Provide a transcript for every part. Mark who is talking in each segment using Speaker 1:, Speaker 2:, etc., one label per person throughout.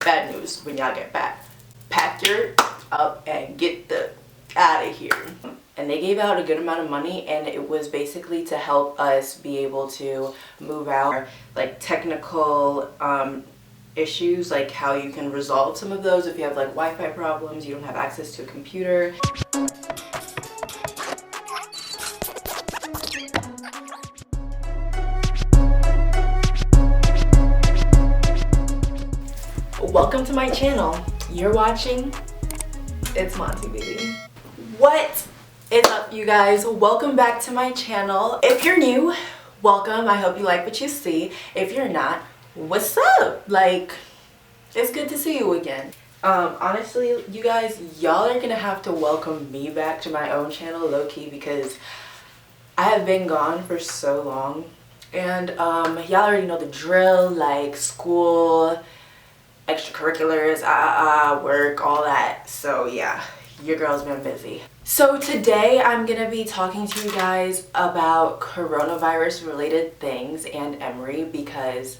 Speaker 1: bad news when y'all get back. Pack your up and get the out of here. And they gave out a good amount of money, and it was basically to help us be able to move out, like technical issues, like how you can resolve some of those if you have like Wi-Fi problems, you don't have access to a computer. Welcome to my channel. You're watching ItsMontybb. What is up, you guys? Welcome back to my channel. If you're new, welcome. I hope you like what you see. If you're not, what's up? Like, it's good to see you again. Honestly, you guys, y'all are gonna have to welcome me back to my own channel, low-key, because I have been gone for so long. And y'all already know the drill, like school, extracurriculars, work, all that. So yeah, your girl's been busy. So today I'm gonna be talking to you guys about coronavirus related things and Emory, because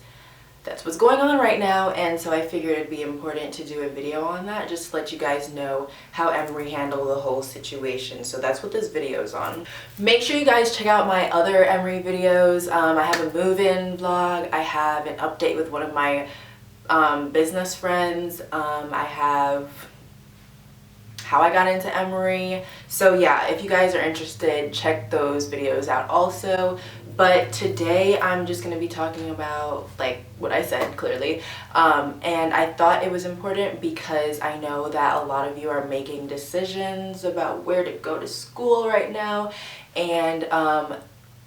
Speaker 1: that's what's going on right now, and so I figured it'd be important to do a video on that, just to let you guys know how Emory handled the whole situation. So that's what this video is on. Make sure you guys check out my other Emory videos. I have a move-in vlog, I have an update with one of my business friends, I have how I got into Emory. So yeah, if you guys are interested, check those videos out also. But today I'm just going to be talking about like what I said clearly, and I thought it was important because I know that a lot of you are making decisions about where to go to school right now, and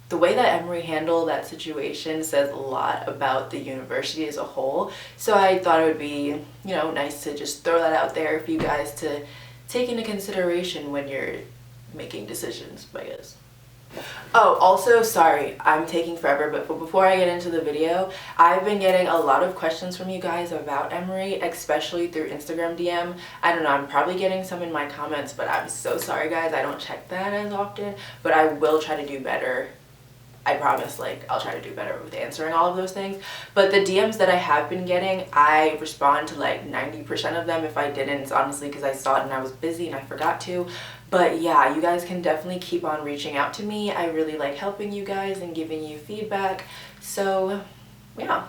Speaker 1: the way that Emory handled that situation says a lot about the university as a whole. So I thought it would be, you know, nice to just throw that out there for you guys to take into consideration when you're making decisions, I guess. Oh, also, sorry, I'm taking forever, but before I get into the video, I've been getting a lot of questions from you guys about Emory, especially through Instagram DM. I don't know, I'm probably getting some in my comments, but I'm so sorry guys, I don't check that as often, but I will try to do better. I promise, like, I'll try to do better with answering all of those things. But the DMs that I have been getting, I respond to like 90% of them. If I didn't, it's honestly because I saw it and I was busy and I forgot to. But yeah, you guys can definitely keep on reaching out to me. I really like helping you guys and giving you feedback. So yeah.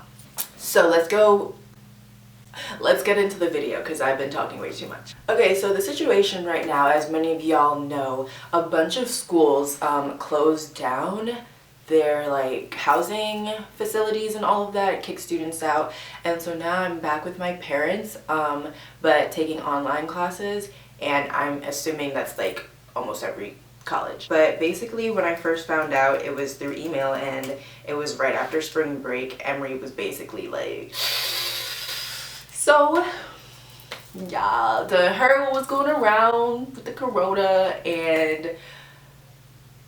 Speaker 1: So let's get into the video because I've been talking way too much. Okay, so the situation right now, as many of y'all know, a bunch of schools closed down their like housing facilities and all of that, kick students out, and so now I'm back with my parents, but taking online classes, and I'm assuming that's like almost every college. But basically when I first found out, it was through email, and it was right after spring break. Emory was basically like, so yeah, heard what was going around with the corona, and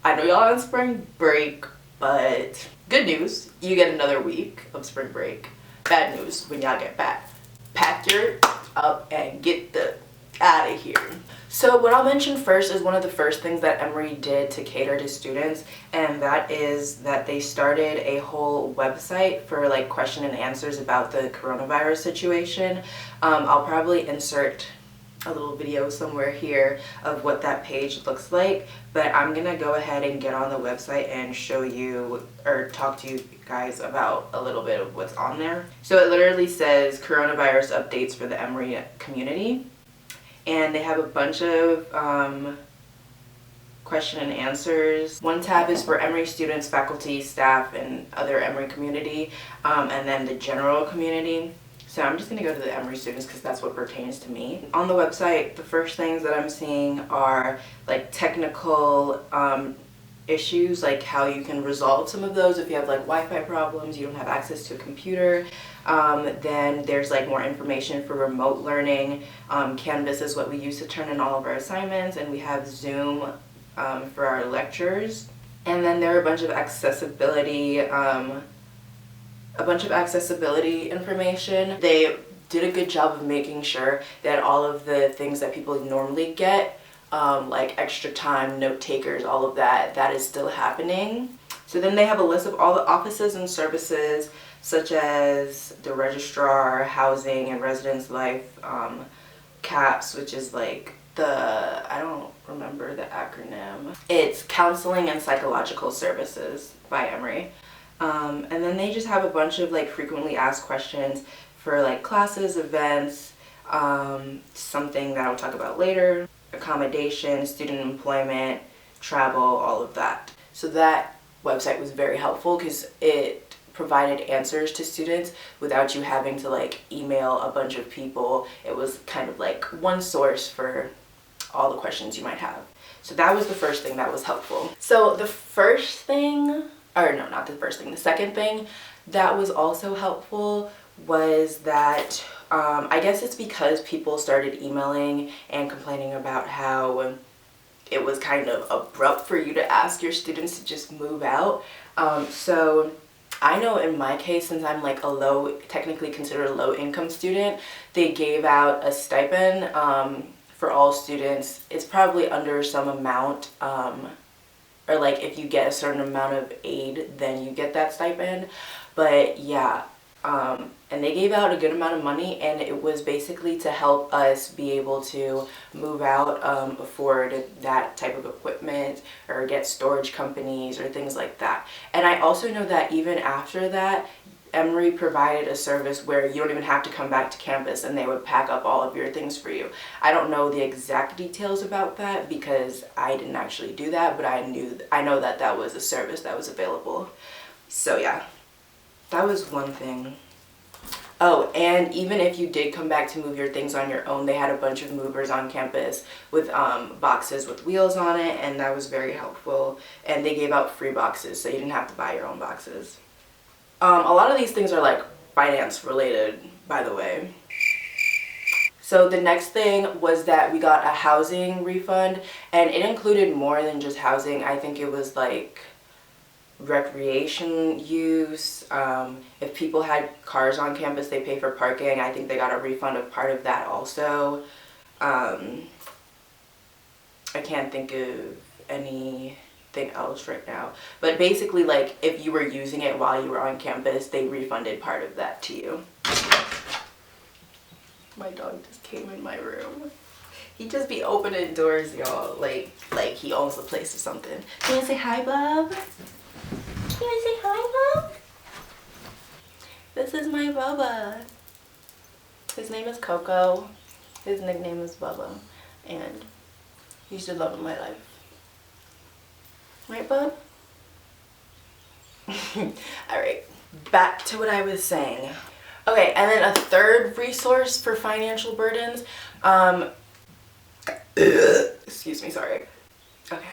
Speaker 1: I know y'all on spring break, but good news, you get another week of spring break. Bad news when y'all get back. Pack your up and get the out of here. So what I'll mention first is one of the first things that Emory did to cater to students, and that is that they started a whole website for like question and answers about the coronavirus situation. I'll probably insert a little video somewhere here of what that page looks like, but I'm gonna go ahead and get on the website and show you or talk to you guys about a little bit of what's on there. So it literally says coronavirus updates for the Emory community, and they have a bunch of question and answers. One tab is for Emory students, faculty, staff, and other Emory community, and then the general community. So I'm just going to go to the Emory students because that's what pertains to me. On the website, the first things that I'm seeing are like technical issues, like how you can resolve some of those if you have like Wi-Fi problems, you don't have access to a computer. Then there's like more information for remote learning. Canvas is what we use to turn in all of our assignments, and we have Zoom for our lectures. And then there are a bunch of accessibility information. They did a good job of making sure that all of the things that people normally get, like extra time, note takers, all of that, that is still happening. So then they have a list of all the offices and services such as the registrar, housing and residence life, CAPS, which is like I don't remember the acronym. It's Counseling and Psychological Services by Emory. And then they just have a bunch of like frequently asked questions for like classes, events, something that I'll talk about later, accommodations, student employment, travel, all of that. So that website was very helpful because it provided answers to students without you having to like email a bunch of people. It was kind of like one source for all the questions you might have. So that was the first thing that was helpful. So the first thing, or no, not the first thing, the second thing that was also helpful was that I guess it's because people started emailing and complaining about how it was kind of abrupt for you to ask your students to just move out. So I know in my case, since I'm like technically considered a low income student, they gave out a stipend for all students. It's probably under some amount, or like if you get a certain amount of aid, then you get that stipend. But yeah, and they gave out a good amount of money, and it was basically to help us be able to move out, afford that type of equipment, or get storage companies or things like that. And I also know that even after that, Emory provided a service where you don't even have to come back to campus and they would pack up all of your things for you. I don't know the exact details about that because I didn't actually do that, but I know that that was a service that was available. So yeah, that was one thing. Oh, and even if you did come back to move your things on your own, they had a bunch of movers on campus with boxes with wheels on it, and that was very helpful. And they gave out free boxes, so you didn't have to buy your own boxes. A lot of these things are like finance related, by the way. So the next thing was that we got a housing refund, and it included more than just housing. I think it was like recreation use. If people had cars on campus, they pay for parking. I think they got a refund of part of that also. I can't think of anything else right now, but basically, like, if you were using it while you were on campus, they refunded part of that to you. My dog just came in my room. He just be opening doors, y'all, like he owns the place or something. You wanna say hi, Bob? You wanna say hi, Bob? This is my Bubba. His name is Coco. His nickname is Bubba, and he's the love of my life. Right, bud? Alright, back to what I was saying. Okay, and then a third resource for financial burdens. Excuse me, sorry. Okay.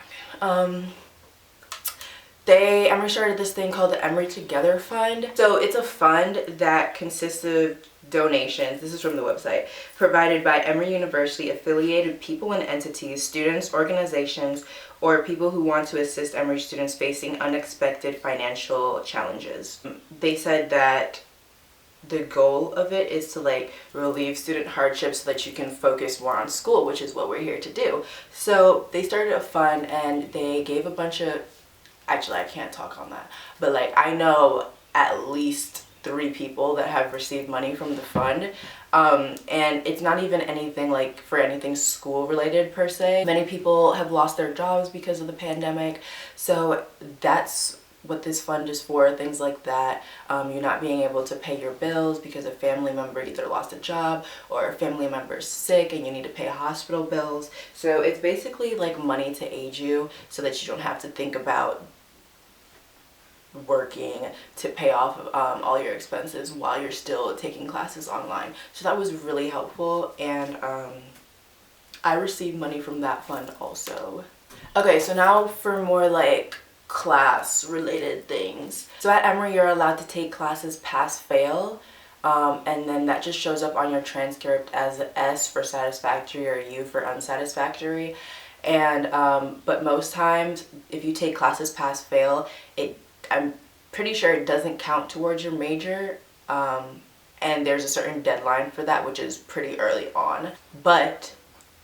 Speaker 1: Emory started this thing called the Emory Together Fund. So it's a fund that consists of donations, this is from the website, provided by Emory University affiliated people and entities, students, organizations, or people who want to assist Emory students facing unexpected financial challenges. They said that the goal of it is to like relieve student hardship so that you can focus more on school, which is what we're here to do. So they started a fund and they gave a bunch of, actually I can't talk on that, but like I know at least 3 people that have received money from the fund, and it's not even anything like for anything school related per se. Many people have lost their jobs because of the pandemic, so that's what this fund is for, things like that. You're not being able to pay your bills because a family member either lost a job or a family member is sick and you need to pay hospital bills. So it's basically like money to aid you so that you don't have to think about working to pay off all your expenses while you're still taking classes online. So that was really helpful, and I received money from that fund also. Okay, so now for more like class related things. So at Emory you're allowed to take classes pass fail, and then that just shows up on your transcript as an S for satisfactory or U for unsatisfactory. And but most times if you take classes pass fail, I'm pretty sure it doesn't count towards your major, and there's a certain deadline for that, which is pretty early on. But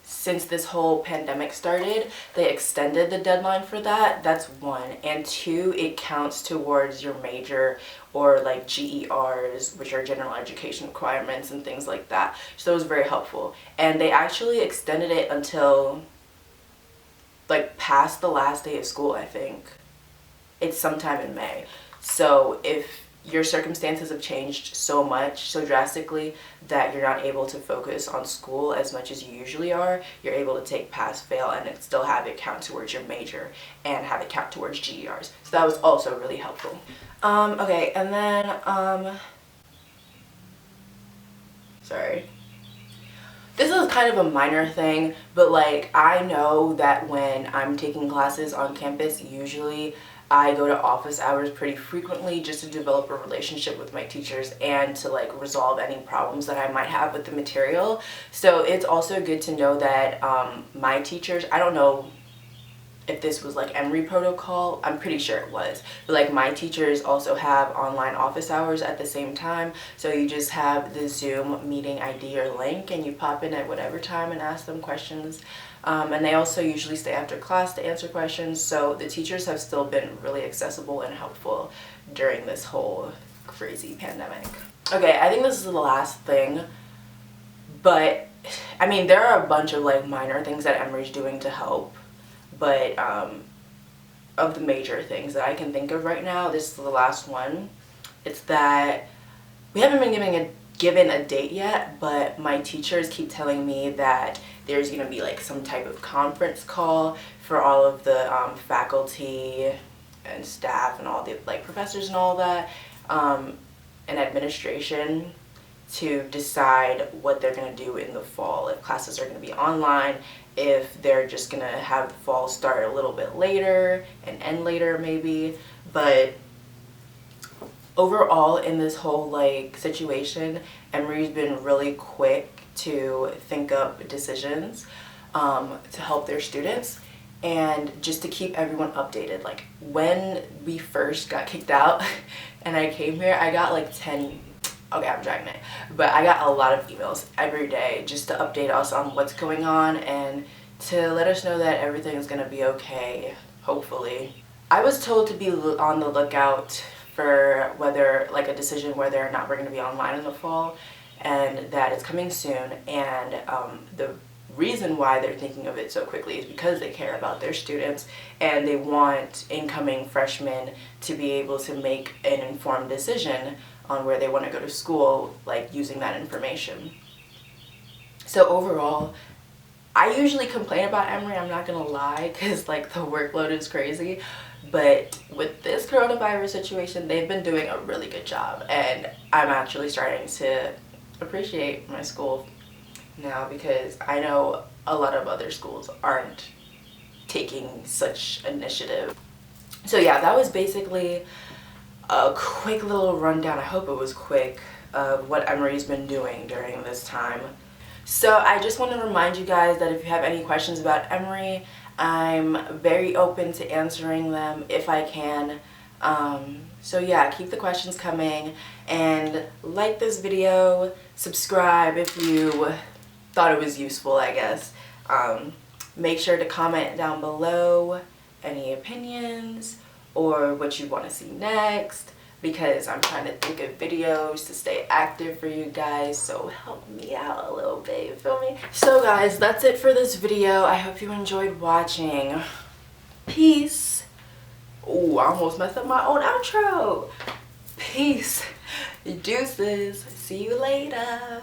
Speaker 1: since this whole pandemic started, they extended the deadline for that. That's 1. And 2, it counts towards your major or like GERs, which are general education requirements and things like that. So it was very helpful. And they actually extended it until like past the last day of school, I think. It's sometime in May. So if your circumstances have changed so much, so drastically, that you're not able to focus on school as much as you usually are, you're able to take pass fail and still have it count towards your major and have it count towards GERs. So that was also really helpful. Okay, and then, sorry. This is kind of a minor thing, but like I know that when I'm taking classes on campus, usually I go to office hours pretty frequently just to develop a relationship with my teachers and to like resolve any problems that I might have with the material. So it's also good to know that my teachers, I don't know if this was like Emory protocol, I'm pretty sure it was, but like my teachers also have online office hours at the same time. So you just have the Zoom meeting ID or link and you pop in at whatever time and ask them questions. And they also usually stay after class to answer questions. So the teachers have still been really accessible and helpful during this whole crazy pandemic. Okay, I think this is the last thing, but I mean, there are a bunch of like minor things that Emory's doing to help. But of the major things that I can think of right now, this is the last one. It's that we haven't been given a date yet, but my teachers keep telling me that there's going to be like some type of conference call for all of the faculty and staff and all the like professors and all that, and administration, to decide what they're going to do in the fall, if classes are going to be online, if they're just going to have the fall start a little bit later and end later maybe. But overall in this whole like situation, Emory's been really quick to think up decisions to help their students and just to keep everyone updated. Like when we first got kicked out and I came here, I got like 10, okay, I'm dragging it, but I got a lot of emails every day just to update us on what's going on and to let us know that everything is going to be okay, hopefully. I was told to be on the lookout for whether, like a decision whether or not we're going to be online in the fall, and that it's coming soon, and the reason why they're thinking of it so quickly is because they care about their students and they want incoming freshmen to be able to make an informed decision on where they want to go to school, like using that information. So overall, I usually complain about Emory, I'm not gonna lie, because like the workload is crazy, but with this coronavirus situation, they've been doing a really good job, and I'm actually starting to appreciate my school now because I know a lot of other schools aren't taking such initiative. So yeah, that was basically a quick little rundown, I hope it was quick, of what Emory's been doing during this time. So I just want to remind you guys that if you have any questions about Emory, I'm very open to answering them if I can. So yeah, keep the questions coming and like this video, subscribe if you thought it was useful, I guess. Make sure to comment down below any opinions or what you want to see next, because I'm trying to think of videos to stay active for you guys, so help me out a little bit, you feel me? So guys, that's it for this video. I hope you enjoyed watching. Peace. Ooh, I almost messed up my own outro. Peace. Deuces. See you later.